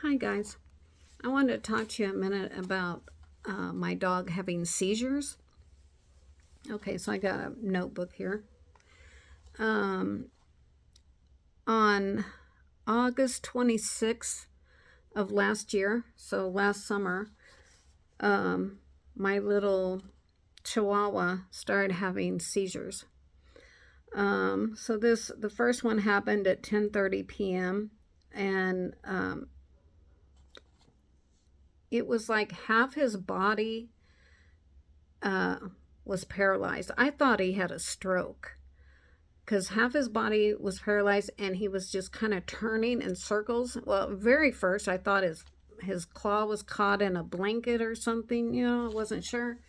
Hi guys, I wanted to talk to you a minute about my dog having seizures. Okay, so I got a notebook here. Um, on August 26th of last year, so last summer, my little Chihuahua started having seizures. The first one happened at 10:30 p.m. and it was like half his body uh, was paralyzed. I thought he had a stroke because half his body was paralyzed and he was just kind of turning in circles. Well, very first, I thought his claw was caught in a blanket or something. I wasn't sure.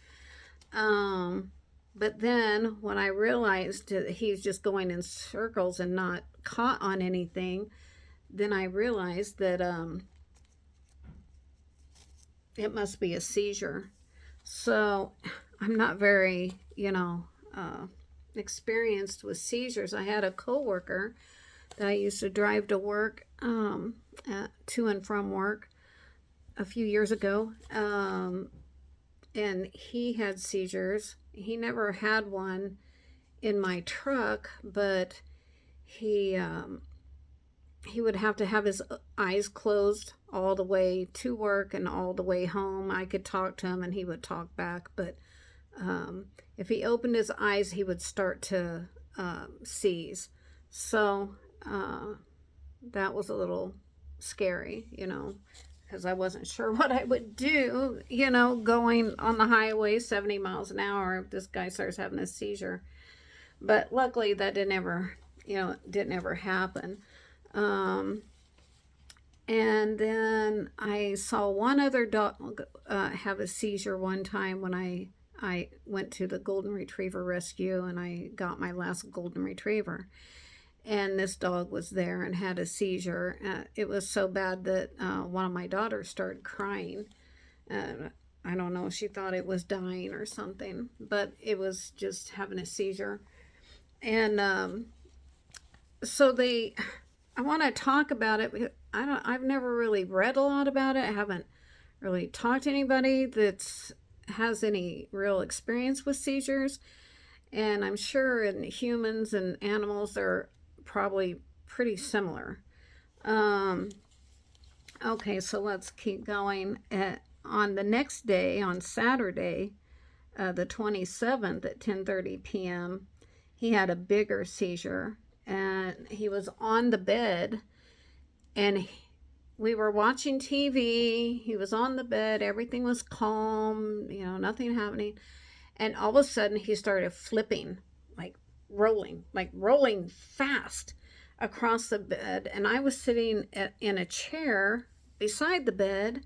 But then when I realized that he was just going in circles and not caught on anything, then I realized that it must be a seizure. So I'm not very, experienced with seizures. I had a coworker that I used to drive to work, to and from work a few years ago, and he had seizures. He never had one in my truck, but he would have to have his eyes closed all the way to work and all the way home. I could talk to him and he would talk back, but if he opened his eyes, he would start to seize. So that was a little scary, because I wasn't sure what I would do, going on the highway 70 miles an hour if this guy starts having a seizure. But luckily that didn't ever happen. Um, and then I saw one other dog have a seizure one time when I went to the Golden Retriever rescue and I got my last Golden Retriever. And this dog was there and had a seizure. It was so bad that one of my daughters started crying. I don't know, she thought it was dying or something, but it was just having a seizure. And I want to talk about it because I've never really read a lot about it. I haven't really talked to anybody that has any real experience with seizures. And I'm sure in humans and animals they're probably pretty similar. Um, okay, so let's keep going. On the next day, on Saturday, the 27th at 10:30 p.m., he had a bigger seizure, and he was on the bed, and we were watching TV. He was on the bed. Everything was calm, nothing happening. And all of a sudden, he started flipping, like rolling fast across the bed. And I was sitting in a chair beside the bed.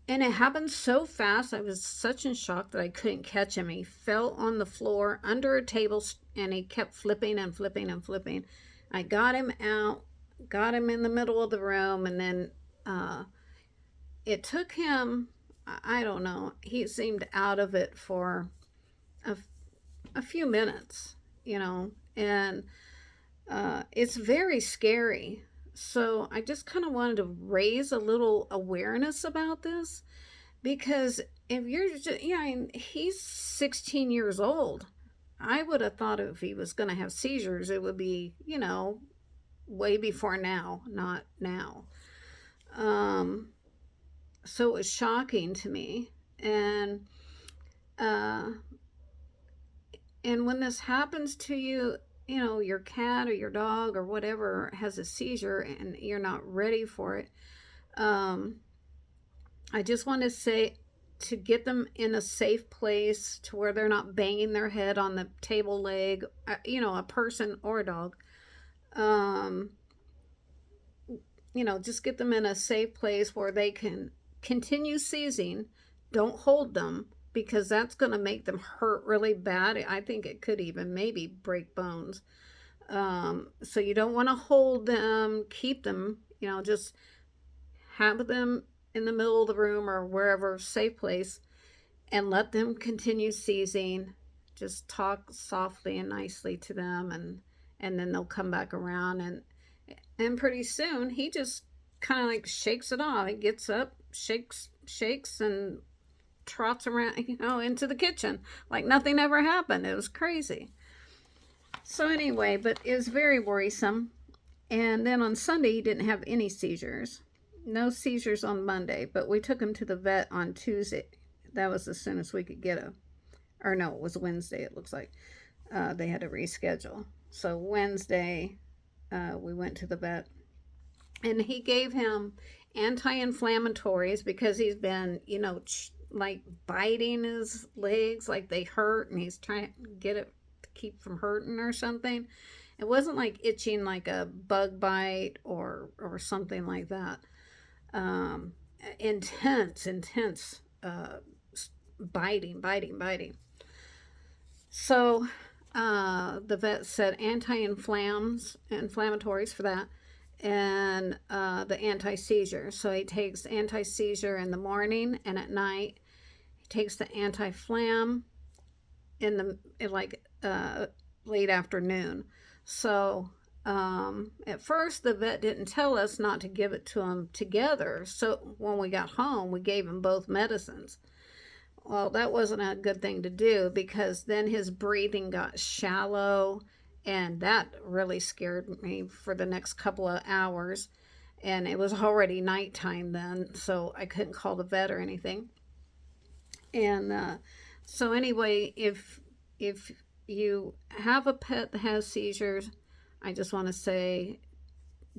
And it happened so fast. I was such in shock that I couldn't catch him. He fell on the floor under a table and he kept flipping and flipping and flipping. I got him out, got him in the middle of the room, and then it took him, I don't know, he seemed out of it for a, a few minutes, and it's very scary. So I just kind of wanted to raise a little awareness about this because if you're just, he's 16 years old. I would have thought if he was going to have seizures, it would be, way before now, not now. Um, so it was shocking to me. Uh, and when this happens to you, your cat or your dog or whatever has a seizure and you're not ready for it, I just want to say to get them in a safe place to where they're not banging their head on the table leg, a person or a dog. Just get them in a safe place where they can continue seizing. Don't hold them because that's going to make them hurt really bad. I think it could even maybe break bones. So you don't want to hold them, keep them, just have them in the middle of the room or wherever, safe place, and let them continue seizing. Just talk softly and nicely to them, and then they'll come back around, and pretty soon he just kind of like shakes it off. He gets up, shakes, and trots around, into the kitchen like nothing ever happened. It was crazy. So anyway, but it was very worrisome. And then on Sunday, he didn't have any seizures. No seizures on Monday, but we took him to the vet on Tuesday. That was as soon as we could get him. Or no, it was Wednesday, it looks like. They had to reschedule. So Wednesday, we went to the vet. And he gave him anti-inflammatories because he's been, like biting his legs like they hurt, and he's trying to get it to keep from hurting or something. It wasn't like itching like a bug bite or something like that. Um, intense biting. So the vet said inflammatories for that, and the anti-seizure. So he takes anti-seizure in the morning and at night. He takes the anti-flam in late afternoon. So at first the vet didn't tell us not to give it to him together. So when we got home, we gave him both medicines. Well, that wasn't a good thing to do because then his breathing got shallow, and that really scared me for the next couple of hours. And it was already nighttime then, so I couldn't call the vet or anything. And so anyway, if you have a pet that has seizures, I just want to say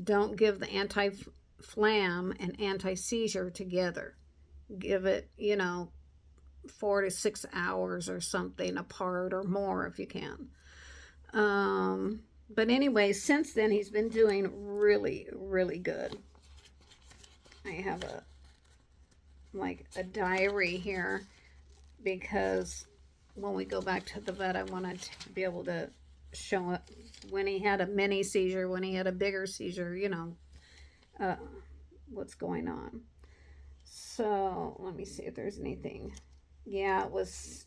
don't give the anti-flam and anti-seizure together. Give it, 4 to 6 hours or something apart, or more if you can. But anyway, since then he's been doing really, really good. I have a diary here because when we go back to the vet, I wanted to be able to show it when he had a mini seizure, when he had a bigger seizure, what's going on. So let me see if there's anything. Yeah, it was,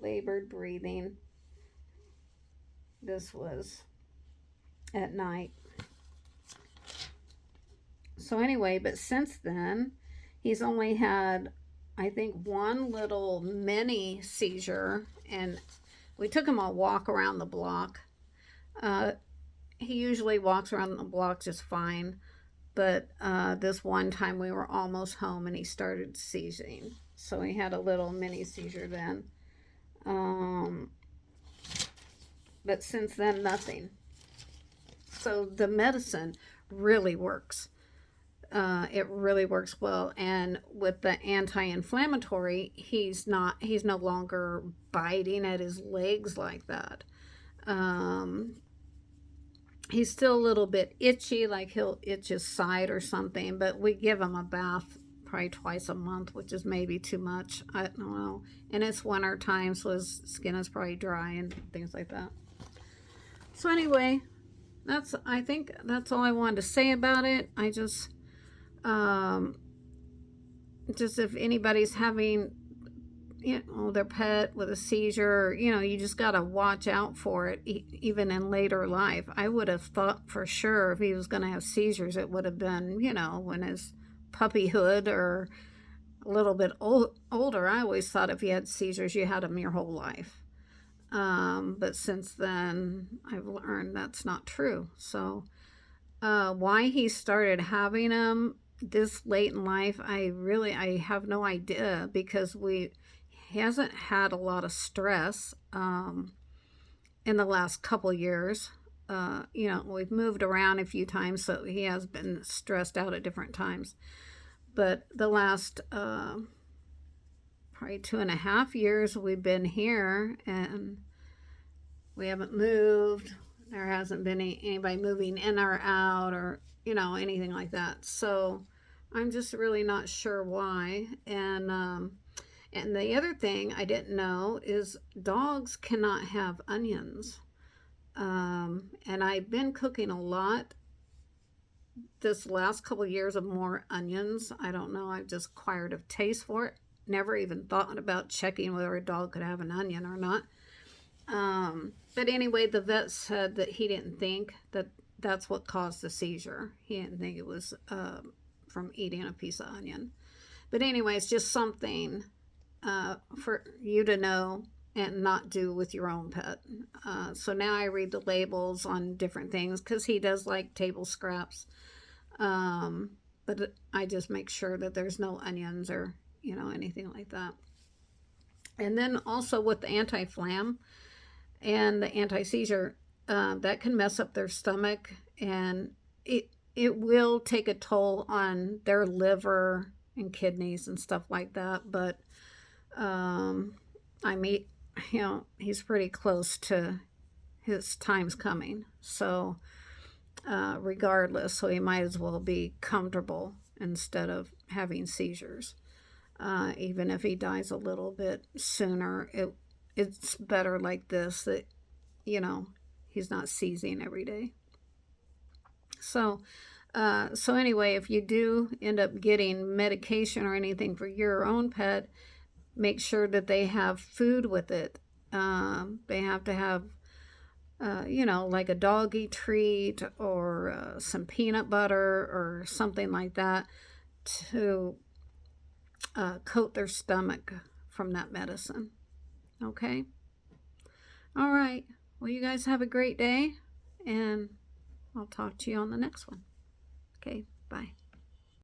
labored breathing. This was at night. So anyway, but since then, he's only had, I think, one little mini seizure, and we took him a walk around the block. He usually walks around the block just fine, but this one time we were almost home and he started seizing. So he had a little mini seizure then. But since then, nothing. So the medicine really works. It really works well, and with the anti-inflammatory, he's no longer biting at his legs like that. He's still a little bit itchy, like he'll itch his side or something, but we give him a bath probably twice a month, which is maybe too much. I don't know. And it's winter time, so his skin is probably dry and things like that. So anyway, I think that's all I wanted to say about it. I just if anybody's having their pet with a seizure, you just got to watch out for it, even in later life. I would have thought for sure if he was going to have seizures, it would have been, when his puppyhood or a little bit older. I always thought if you had seizures, you had them your whole life. But since then, I've learned that's not true. So why he started having them this late in life, I have no idea, because he hasn't had a lot of stress in the last couple years. We've moved around a few times, so he has been stressed out at different times. But the last probably 2.5 years we've been here, and we haven't moved. There hasn't been anybody moving in or out, or anything like that. So I'm just really not sure why. And the other thing I didn't know is dogs cannot have onions. And I've been cooking a lot this last couple of years of more onions. I don't know. I've just acquired a taste for it. Never even thought about checking whether a dog could have an onion or not. But anyway, the vet said that he didn't think that that's what caused the seizure. He didn't think it was from eating a piece of onion. But anyway, it's just something for you to know and not do with your own pet. So now I read the labels on different things because he does like table scraps. But I just make sure that there's no onions or, anything like that. And then also with the anti-flam and the anti-seizure, that can mess up their stomach, and it will take a toll on their liver and kidneys and stuff like that. But I mean, he's pretty close to his time's coming. So regardless, so he might as well be comfortable instead of having seizures. Even if he dies a little bit sooner, it's better like this, that he's not seizing every day. So anyway, if you do end up getting medication or anything for your own pet, make sure that they have food with it. They have to have like a doggy treat or some peanut butter or something like that to coat their stomach from that medicine. Okay? All right. Well, you guys have a great day, and I'll talk to you on the next one. Okay, bye.